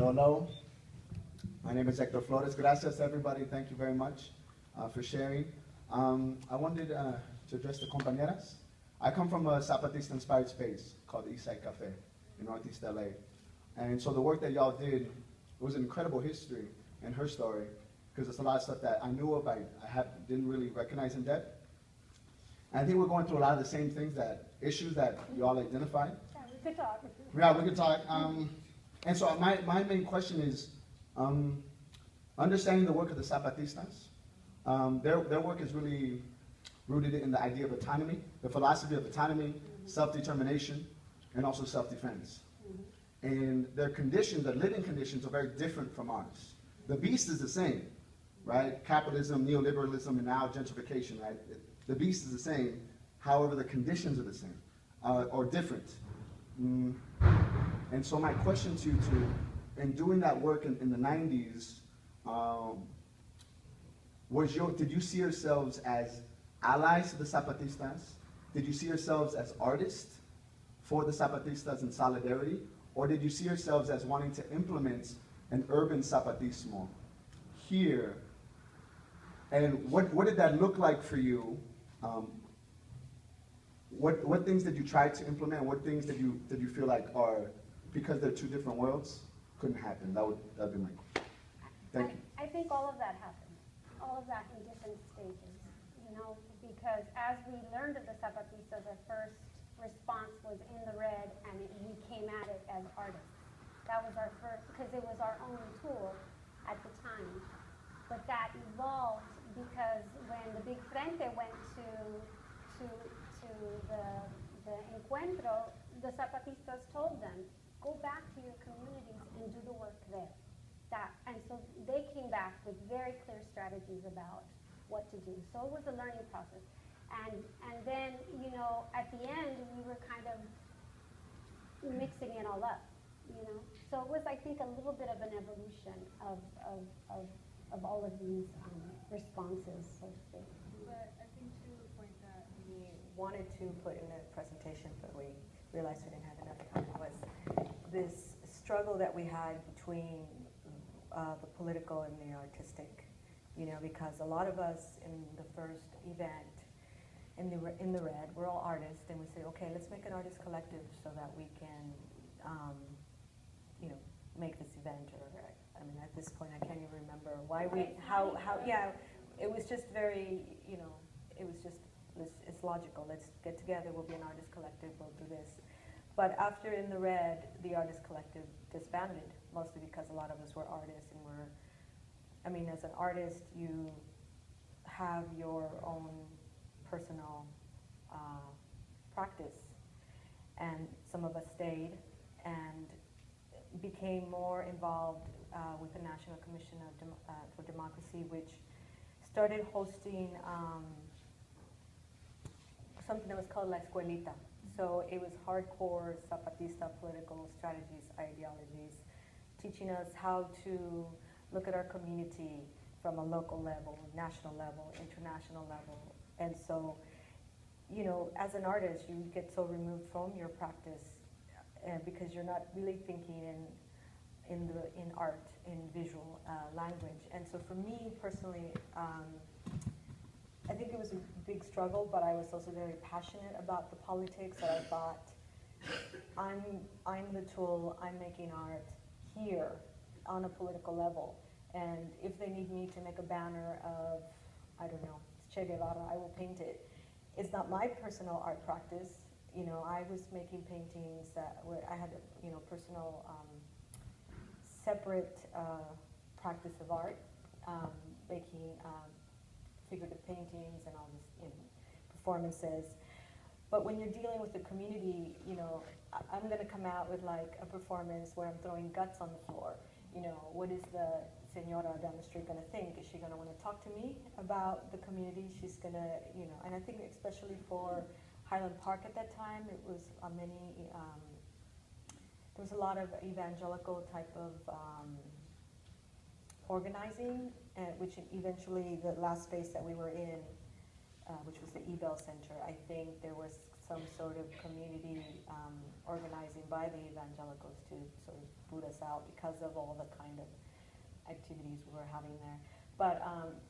Hello, hello. My name is Hector Flores. Gracias, everybody. Thank you very much for sharing. I wanted to address the compañeras. I come from a Zapatista-inspired space called Eastside Cafe in Northeast LA. And so the work that y'all did, it was an incredible history in her story, because it's a lot of stuff that I knew of, I didn't really recognize in depth. And I think we're going through a lot of the same things, issues that y'all identified. Yeah, we could talk. Yeah, we could talk. And so my main question is, understanding the work of the Zapatistas. Their work is really rooted in the idea of autonomy, the philosophy of autonomy, self-determination, and also self-defense. And their conditions, their living conditions, are very different from ours. The beast is the same, right? Capitalism, neoliberalism, and now gentrification, right? The beast is the same, however the conditions are the same, or different. And so my question to you, in doing that work in the 90s, did you see yourselves as allies to the Zapatistas? Did you see yourselves as artists for the Zapatistas in solidarity? Or did you see yourselves as wanting to implement an urban Zapatismo here? And what did that look like for you? What things did you try to implement? What things did you feel like are, because they're two different worlds, couldn't happen? That'd be my question. Thank you. I think all of that happened. All of that in different stages, because as we learned of the Zapatistas, our first response was in the red, and we came at it as artists. That was our first, because it was our only tool at the time. But that evolved because when the Big Frente went to the encuentro, the Zapatistas told them, go back to your communities and do the work there. And so they came back with very clear strategies about what to do. So it was a learning process. And then, at the end, we were kind of mixing it all up, So it was, I think, a little bit of an evolution of all of these responses, so to speak. But I think, too, the point that we wanted to put in the presentation, but we realized we didn't have enough time, was this struggle that we had between the political and the artistic, because a lot of us in the first event, in the red, we're all artists, and we say, okay, let's make an artist collective so that we can, make this event. Or, at this point, I can't even remember why it was just very, it was just, it's logical. Let's get together. We'll be an artist collective. We'll do this. But after in the red, the artist collective disbanded, mostly because a lot of us were artists, and as an artist, you have your own personal practice, and some of us stayed and became more involved with the National Commission for Democracy, which started hosting something that was called La Escuelita. So it was hardcore Zapatista political strategies, ideologies, teaching us how to look at our community from a local level, national level, international level. And so, as an artist, you get so removed from your practice because you're not really thinking in art, in visual language. And so for me personally, I think it was a big struggle, but I was also very passionate about the politics, that I thought, I'm the tool, I'm making art here on a political level. And if they need me to make a banner of, I don't know, Che Guevara, I will paint it. It's not my personal art practice. I was making paintings where I had a, personal, separate practice of art, making figurative paintings and all this, performances. But when you're dealing with the community, I'm going to come out with like a performance where I'm throwing guts on the floor. What is the senora down the street going to think? Is she going to want to talk to me about the community? She's going to, and I think especially for Highland Park at that time, it was there was a lot of evangelical type of organizing, which eventually the last space that we were in, which was the Ebel Center, I think there was some sort of community organizing by the evangelicals to sort of boot us out because of all the kind of activities we were having there. But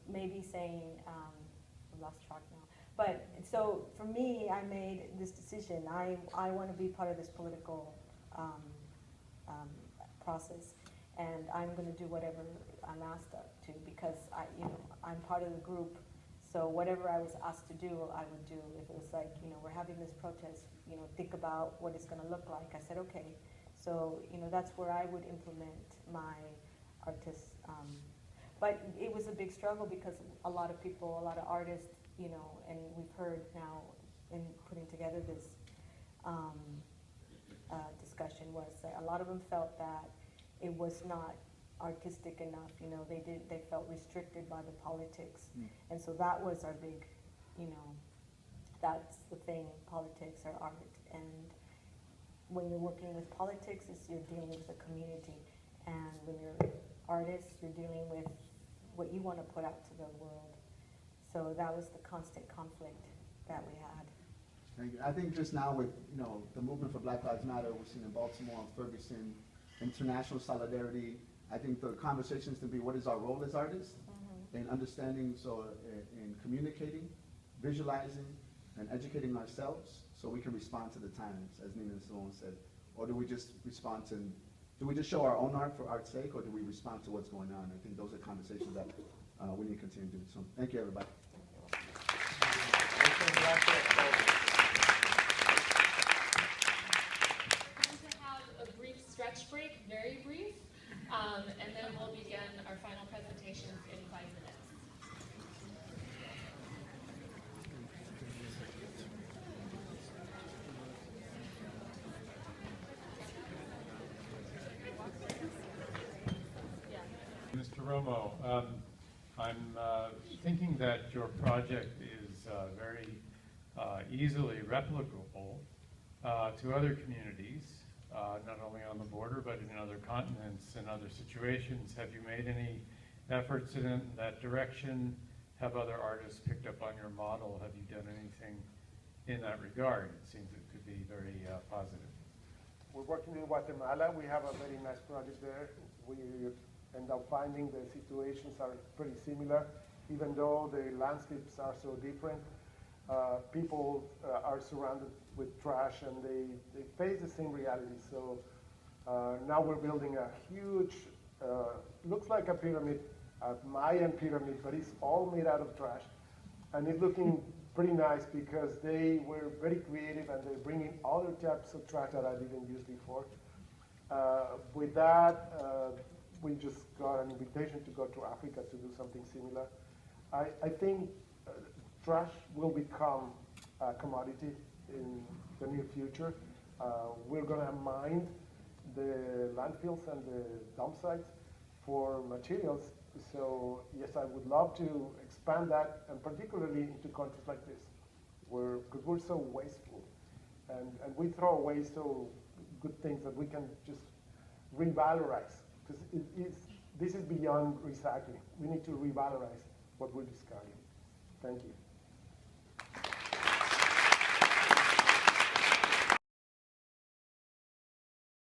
maybe saying, I lost track now. But so for me, I made this decision. I want to be part of this political process, and I'm going to do whatever I'm asked to, because I'm part of the group. So whatever I was asked to do, I would do. If it was like, we're having this protest, think about what it's going to look like. I said, okay. So, that's where I would implement my artists. But it was a big struggle because a lot of people, a lot of artists, and we've heard now in putting together this discussion was that a lot of them felt that it was not artistic enough. They felt restricted by the politics. And so that was our big, that's the thing, politics or art. And when you're working with politics, you're dealing with the community. And when you're artists, you're dealing with what you want to put out to the world. So that was the constant conflict that we had. Thank you. I think just now with, the movement for Black Lives Matter, we've seen in Baltimore, Ferguson, international solidarity. I think the conversations to be, what is our role as artists? In understanding, in communicating, visualizing, and educating ourselves so we can respond to the times, as Nina Sloan said. Or do we just respond to, do we just show our own art for art's sake, or do we respond to what's going on? I think those are conversations that we need to continue to do. So thank you, everybody. Stretch break, very brief, and then we'll begin our final presentations in 5 minutes. Mr. Romo, I'm thinking that your project is very easily replicable to other communities. Not only on the border, but in other continents and other situations. Have you made any efforts in that direction? Have other artists picked up on your model? Have you done anything in that regard? It seems it could be very positive. We're working in Guatemala. We have a very nice project there. We end up finding the situations are pretty similar, even though the landscapes are so different. People are surrounded with trash, and they face the same reality. So now we're building a huge, looks like a pyramid, a Mayan pyramid, but it's all made out of trash. And it's looking pretty nice because they were very creative, and they're bringing other types of trash that I didn't use before. With that, we just got an invitation to go to Africa to do something similar. I think trash will become a commodity in the near future. We're going to mine the landfills and the dump sites for materials. So yes, I would love to expand that, and particularly into countries like this, because we're so wasteful, and we throw away so good things that we can just revalorize. Because this is beyond recycling. We need to revalorize what we're discarding. Thank you.